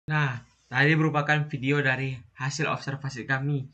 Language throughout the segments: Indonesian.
Nah, tadi merupakan video dari hasil observasi kami.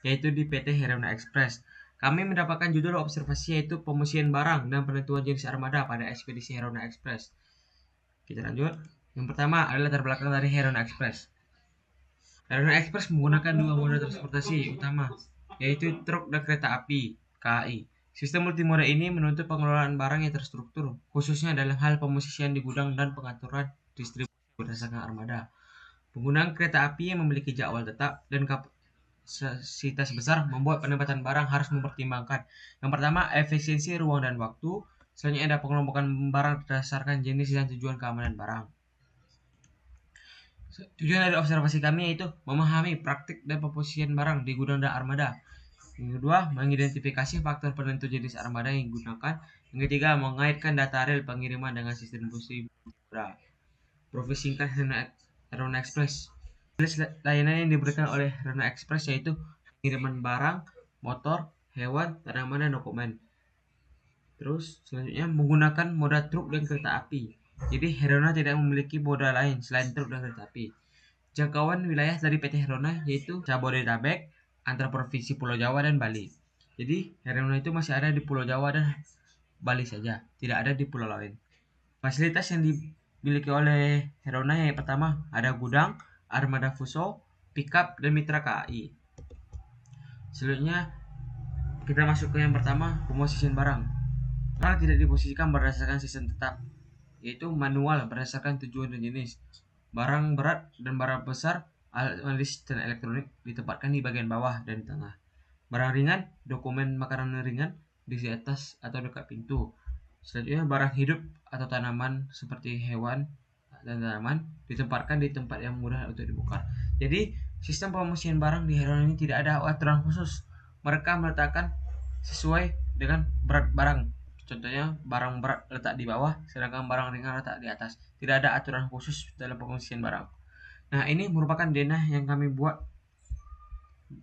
Yaitu di PT Herona Express. Kami mendapatkan judul observasi yaitu pemusian barang dan penentuan jenis armada pada ekspedisi Herona Express. Kita lanjut. Yang pertama adalah latar belakang dari Herona Express. Herona Express menggunakan dua moda transportasi utama, yaitu truk dan kereta api (KAI). Sistem multimoda ini menuntut pengelolaan barang yang terstruktur, khususnya dalam hal pemosisian di gudang dan pengaturan distribusi berdasarkan armada. Penggunaan kereta api yang memiliki jadwal tetap dan kapasitas besar membuat penempatan barang harus mempertimbangkan yang pertama efisiensi ruang dan waktu, selanjutnya ada pengelompokan barang berdasarkan jenis dan tujuan keamanan barang. Tujuan dari observasi kami yaitu memahami praktik dan pemposisian barang di gudang dan armada. Yang kedua, mengidentifikasi faktor penentu jenis armada yang digunakan. Yang ketiga, mengaitkan data real pengiriman dengan sistem distribusi barang. Profil singkat Herona Express. Layanan yang diberikan oleh Herona Express yaitu pengiriman barang, motor, hewan, tanaman, dan dokumen. Terus selanjutnya menggunakan moda truk dan kereta api. Jadi Herona tidak memiliki moda lain selain truk dan kereta api. Jangkauan wilayah dari PT Herona yaitu Jabodetabek, antar provinsi Pulau Jawa dan Bali. Jadi Herona itu masih ada di Pulau Jawa dan Bali saja, tidak ada di pulau lain. Fasilitas yang dimiliki oleh Herona yang pertama ada gudang, armada Fuso, pickup, dan mitra KAI. Selanjutnya kita masuk ke yang pertama, pemosisian barang. Barang tidak diposisikan berdasarkan sistem tetap, yaitu manual berdasarkan tujuan dan jenis. Barang berat dan barang besar, alat analisis dan elektronik ditempatkan di bagian bawah dan tengah. Barang ringan, dokumen makanan ringan di atas atau dekat pintu. Selanjutnya barang hidup atau tanaman seperti hewan dan tanaman ditempatkan di tempat yang mudah untuk dibongkar. Jadi sistem pemosian barang di Herona ini tidak ada aturan khusus. Mereka meletakkan sesuai dengan berat barang. Contohnya barang berat letak di bawah, sedangkan barang ringan letak di atas. Tidak ada aturan khusus dalam pemosian barang. Nah, ini merupakan denah yang kami buat,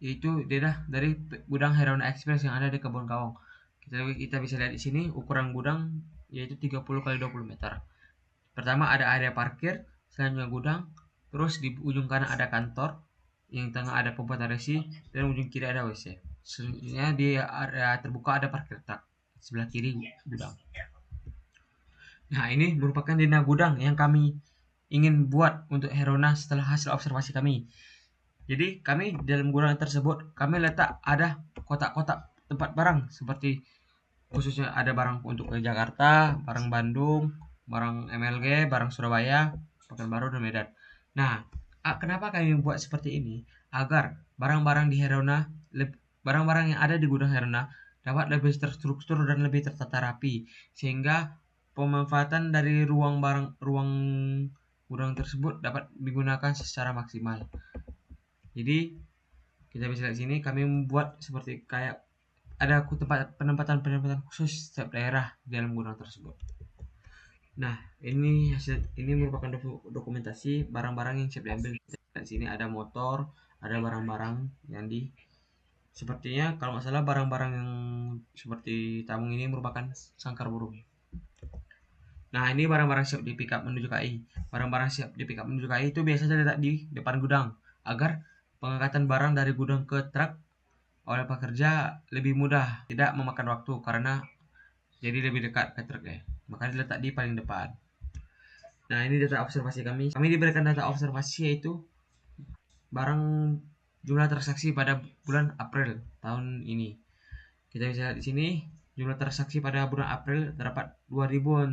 yaitu denah dari gudang Herona Express yang ada di Kebon Kawong. Kita bisa lihat di sini ukuran gudang yaitu 30 x 20 meter. Pertama ada area parkir, selanjutnya gudang, terus di ujung kanan ada kantor, yang tengah ada pompa resi, dan ujung kiri ada WC. Selanjutnya di area terbuka ada parkir truk, sebelah kiri gudang. Nah, ini merupakan denah gudang yang kami ingin buat untuk Herona setelah hasil observasi kami. Jadi kami dalam gudang tersebut kami letak ada kotak-kotak tempat barang seperti khususnya ada barang untuk ke Jakarta, barang Bandung, barang MLG, barang Surabaya, Pekanbaru, dan Medan. Nah, kenapa kami buat seperti ini? Agar barang-barang di Herona, barang-barang yang ada di gudang Herona dapat lebih terstruktur dan lebih tertata rapi, sehingga pemanfaatan dari ruang gudang tersebut dapat digunakan secara maksimal. Jadi kita bisa lihat sini kami membuat seperti kayak ada penempatan khusus setiap daerah di dalam gudang tersebut. Nah, ini merupakan dokumentasi barang-barang yang siap diambil. Di sini ada motor, ada barang-barang yang sepertinya kalau nggak salah barang-barang yang seperti tabung ini merupakan sangkar burung. Nah, ini barang-barang siap di pick up menuju KI. Barang-barang siap di pick up menuju KI itu biasanya letak di depan gudang agar pengangkatan barang dari gudang ke truk oleh pekerja lebih mudah, tidak memakan waktu karena jadi lebih dekat ke truk ya. Makanya diletak di paling depan. Nah, ini data observasi kami. Kami diberikan data observasi yaitu barang jumlah transaksi pada bulan April tahun ini. Kita bisa lihat di sini jumlah transaksi pada bulan April terdapat 2.602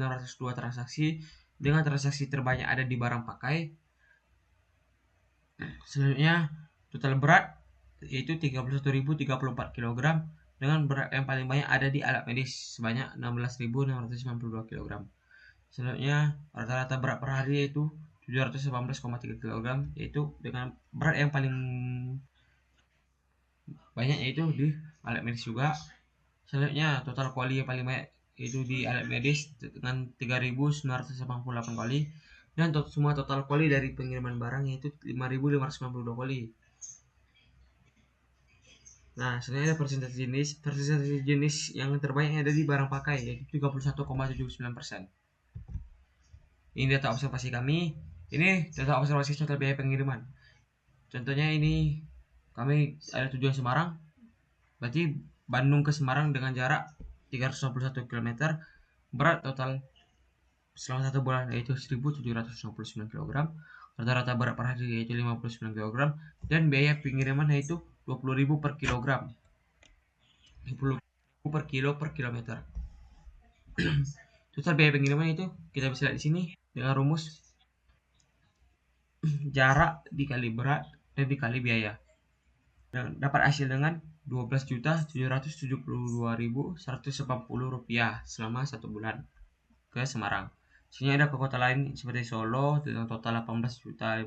transaksi dengan transaksi terbanyak ada di barang pakai. Selanjutnya total berat yaitu 31.034 kg dengan berat yang paling banyak ada di alat medis sebanyak 16.692 kg. Selanjutnya rata-rata berat per hari yaitu 718,3 kg yaitu dengan berat yang paling banyak yaitu di alat medis juga. Selanjutnya total kali yang paling banyak yaitu di alat medis dengan 3.988 kali dan semua total kali dari pengiriman barang yaitu 5.592 kali. Nah, selanjutnya ada persentase jenis yang terbanyak ada di barang pakai yaitu 31,79%. Ini data observasi kami. Ini data observasi total biaya pengiriman. Contohnya ini kami ada tujuan Semarang, berarti Bandung ke Semarang dengan jarak 361 km, berat total selama 1 bulan yaitu 1.769 kg, rata-rata berat per hari yaitu 59 kg, dan biaya pengiriman yaitu 20.000 per kilogram, 20.000 per kilo per kilometer. Total biaya pengiriman itu kita bisa lihat di sini dengan rumus jarak dikali berat dan dikali biaya. Dan dapat hasil dengan Rp12.772.180 selama 1 bulan ke Semarang. Sini ada ke kota lain seperti Solo dengan total 18.052.000,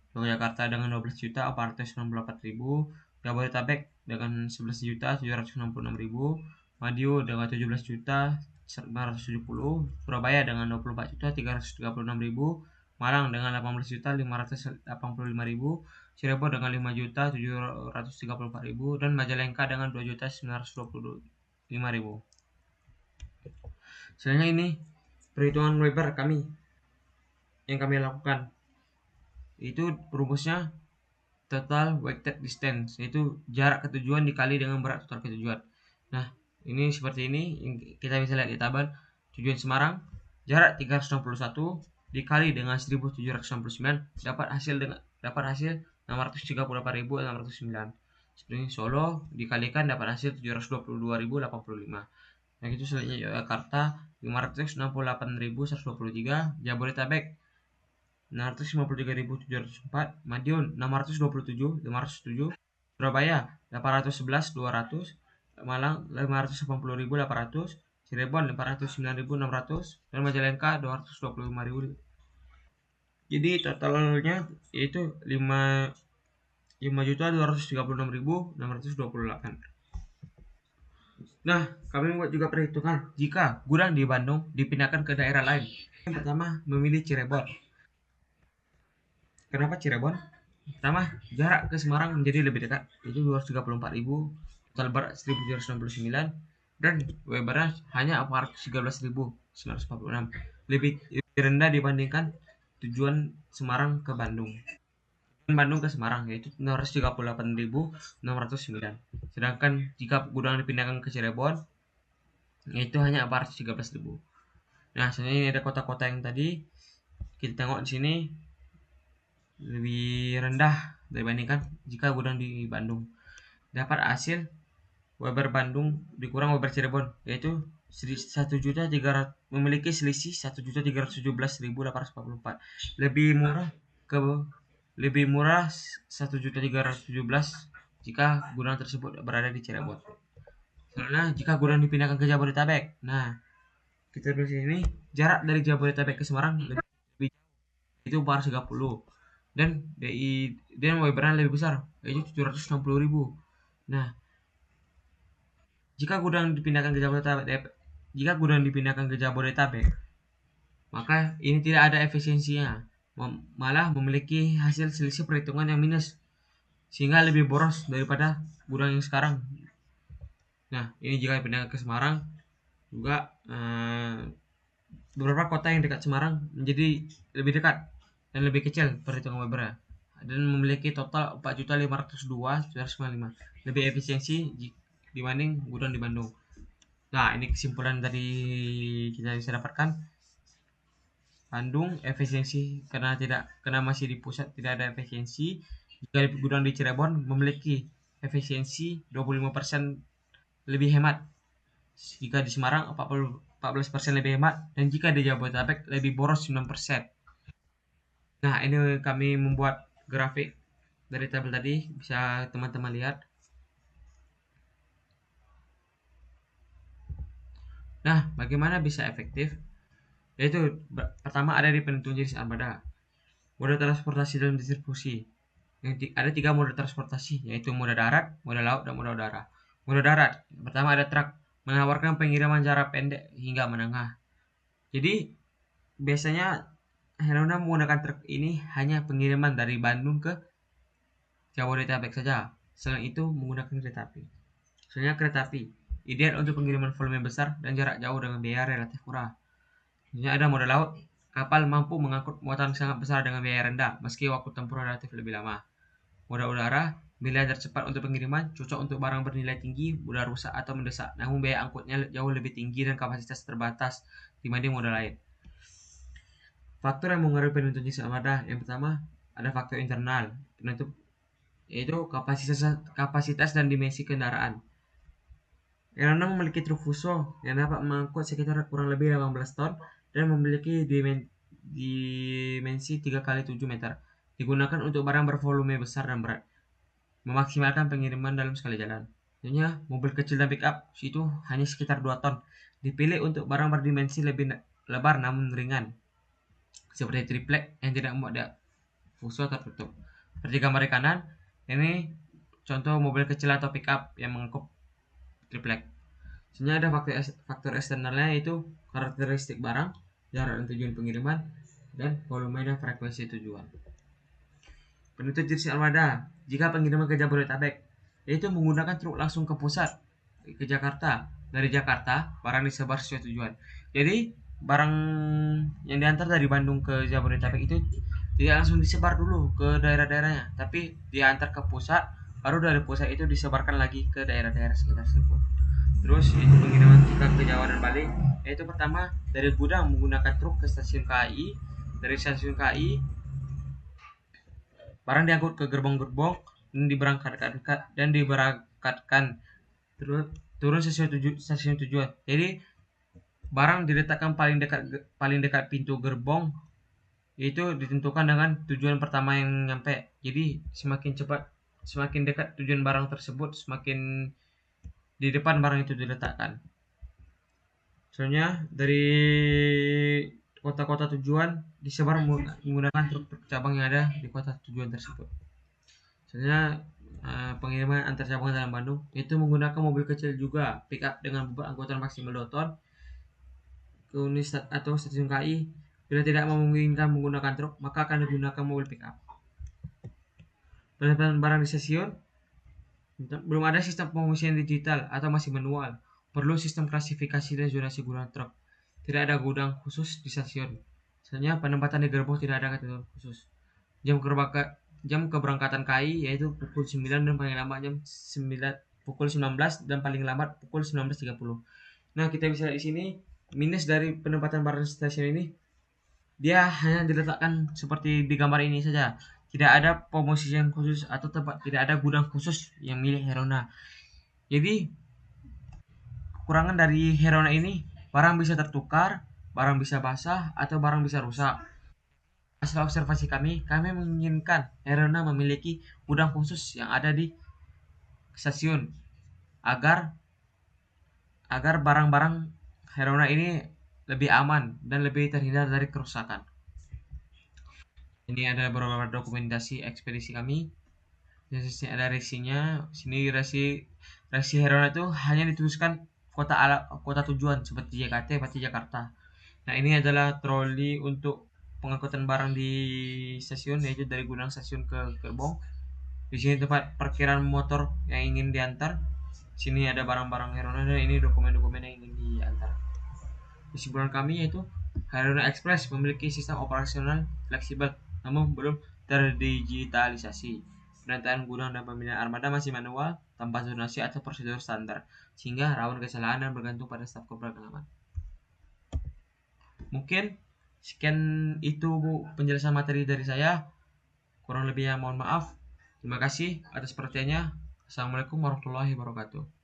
Yogyakarta dengan 12.494.000, Jabodetabek dengan 11.766.000, Madiun dengan 17.570, Surabaya dengan 24.336.000, Malang dengan 18.585.000, Cirebon dengan 5.734.000 dan Majalengka dengan 2.925.000. Selanjutnya ini perhitungan Weber kami yang kami lakukan. Itu rumusnya total weighted distance, yaitu jarak ke tujuan dikali dengan berat total ke tujuan. Nah, ini seperti ini kita bisa lihat di tabel. Tujuan Semarang jarak 361 dikali dengan 1.769 dapat hasil 638.609. Seperti Solo dikalikan dapat hasil 722.085. Nah, itu selanjutnya Yogyakarta 568.123, Jabodetabek 653.704, Madiun 627.507, Surabaya 811.200, Malang 580.800, Cirebon 509.600 dan Majalengka 225.000. Jadi totalnya yaitu 5.236.628. Nah, kami membuat juga perhitungan jika gudang di Bandung dipindahkan ke daerah lain. Yang pertama, memilih Cirebon. Kenapa Cirebon? Pertama, jarak ke Semarang menjadi lebih dekat, yaitu 234.000, total berat 1.769, dan Webernya hanya 413.946, lebih rendah dibandingkan tujuan Semarang ke Bandung. Bandung ke Semarang yaitu 638.609. Sedangkan jika gudang dipindahkan ke Cirebon yaitu hanya 413.000. Nah, sebenarnya ini ada kota-kota yang tadi kita tengok di sini lebih rendah dibandingkan jika gudang di Bandung. Dapat hasil Weber Bandung dikurang Weber Cirebon yaitu 1.300 memiliki selisih 1.317.844. Lebih murah 1.317 jika gudang tersebut berada di Cirebon. Karena jika gudang dipindahkan ke Jabodetabek, nah kita di sini jarak dari Jabodetabek ke Semarang lebih itu 430 dan Webernya lebih besar yaitu 760.000. Nah, jika gudang dipindahkan ke Jabodetabek maka ini tidak ada efisiensinya, malah memiliki hasil selisih perhitungan yang minus, sehingga lebih boros daripada gudang yang sekarang. Nah, ini jika pindah ke Semarang, juga beberapa kota yang dekat Semarang menjadi lebih dekat dan lebih kecil perhitungan Weber, dan memiliki total 4.502.995, lebih efisiensi dibanding gudang di Bandung. Nah, ini kesimpulan dari kita bisa dapatkan. Bandung efisiensi karena masih di pusat tidak ada efisiensi. Jika gudang di Cirebon memiliki efisiensi 25% lebih hemat. Jika di Semarang 14% lebih hemat, dan jika di Jabodetabek lebih boros 9%. Nah, ini kami membuat grafik dari tabel tadi, bisa teman-teman lihat. Nah, bagaimana bisa efektif? Yaitu pertama ada di penentuan jenis armada, moda transportasi dan distribusi. Ada 3 moda transportasi, yaitu moda darat, moda laut, dan moda udara. Moda darat, pertama ada truk, menawarkan pengiriman jarak pendek hingga menengah. Jadi biasanya Herona menggunakan truk ini hanya pengiriman dari Bandung ke Jabodetabek saja. Selain itu menggunakan kereta api. Soalnya kereta api ideal untuk pengiriman volume besar dan jarak jauh dengan biaya relatif murah. Misalnya ada moda laut, kapal mampu mengangkut muatan sangat besar dengan biaya rendah meski waktu tempuh relatif lebih lama. Moda udara, pilihan tercepat untuk pengiriman, cocok untuk barang bernilai tinggi, mudah rusak atau mendesak, namun biaya angkutnya jauh lebih tinggi dan kapasitas terbatas dibanding moda lain. Faktor yang mengaruhi penentu jenis armada, yang pertama ada faktor internal, penentu yaitu kapasitas dan dimensi kendaraan. Erona memiliki truk fuso yang dapat mengangkut sekitar kurang lebih 18 ton dan memiliki dimensi 3x7 meter. Digunakan untuk barang bervolume besar dan berat, memaksimalkan pengiriman dalam sekali jalan. Contohnya, mobil kecil dan pickup itu hanya sekitar 2 ton. Dipilih untuk barang berdimensi lebih lebar namun ringan, seperti triplek yang tidak muat fuso tertutup. Seperti gambar di kanan, ini contoh mobil kecil atau pickup yang mengangkut triplek. Sebenarnya ada faktor eksternalnya, yaitu karakteristik barang, jarak dan tujuan pengiriman, dan volume dan frekuensi tujuan. Penentu jenis armada, jika pengiriman ke Jabodetabek, yaitu menggunakan truk langsung ke pusat, ke Jakarta. Dari Jakarta, barang disebar sesuai tujuan. Jadi, barang yang diantar dari Bandung ke Jabodetabek itu tidak langsung disebar dulu ke daerah-daerahnya, tapi diantar ke pusat, baru dari pusat itu disebarkan lagi ke daerah-daerah sekitar tersebut. Terus itu pengiriman ke Jawa dan Bali, yaitu pertama dari gudang menggunakan truk ke stasiun KAI, dari stasiun KAI barang diangkut ke gerbong-gerbong dan diberangkatkan turun stasiun tujuan. Jadi barang diletakkan paling dekat pintu gerbong, itu ditentukan dengan tujuan pertama yang nyampe. Jadi semakin dekat tujuan barang tersebut, semakin di depan barang itu diletakkan. Soalnya dari kota-kota tujuan disebar menggunakan truk cabang yang ada di kota tujuan tersebut. Soalnya pengiriman antar cabang dalam Bandung itu menggunakan mobil kecil juga, pickup dengan bobot angkutan maksimal 2 ton ke unit atau stasiun KAI. Bila tidak memungkinkan menggunakan truk, maka akan digunakan mobil pickup. Penempatan barang di stasiun, belum ada sistem pengungsian digital atau masih manual. Perlu sistem klasifikasi dan zonasi gudang truk. Tidak ada gudang khusus di stasiun. Misalnya penempatan di gerbong tidak ada ketentuan khusus. Jam keberangkatan KAI yaitu pukul 9 dan paling lambat pukul 19 dan paling lambat pukul 19.30. Nah, kita bisa lihat di sini minus dari penempatan barang di stasiun ini, dia hanya diletakkan seperti di gambar ini saja. Tidak ada pemosisian khusus atau tidak ada gudang khusus yang milik Herona. Jadi kekurangan dari Herona ini, barang bisa tertukar, barang bisa basah, atau barang bisa rusak. Hasil observasi kami menginginkan Herona memiliki gudang khusus yang ada di stasiun agar barang-barang Herona ini lebih aman dan lebih terhindar dari kerusakan. Ini ada beberapa dokumentasi ekspedisi kami. Di sini ada resinya. Sini resi Herona itu hanya dituliskan kota tujuan seperti JKT, Pati Jakarta. Nah, ini adalah troli untuk pengangkutan barang di stasiun, yaitu dari gudang stasiun ke gerbong. Di sini tempat parkiran motor yang ingin diantar. Sini ada barang-barang Herona dan ini dokumen-dokumen yang ingin diantar. Kesimpulan kami yaitu Herona Express memiliki sistem operasional fleksibel namun belum terdigitalisasi. Penataan gudang dan pembinaan armada masih manual, tanpa zonasi atau prosedur standar, sehingga rawan kesalahan dan bergantung pada staf keberagaman. Mungkin sekian itu Bu penjelasan materi dari saya. Kurang lebihnya mohon maaf. Terima kasih atas perhatiannya. Assalamualaikum warahmatullahi wabarakatuh.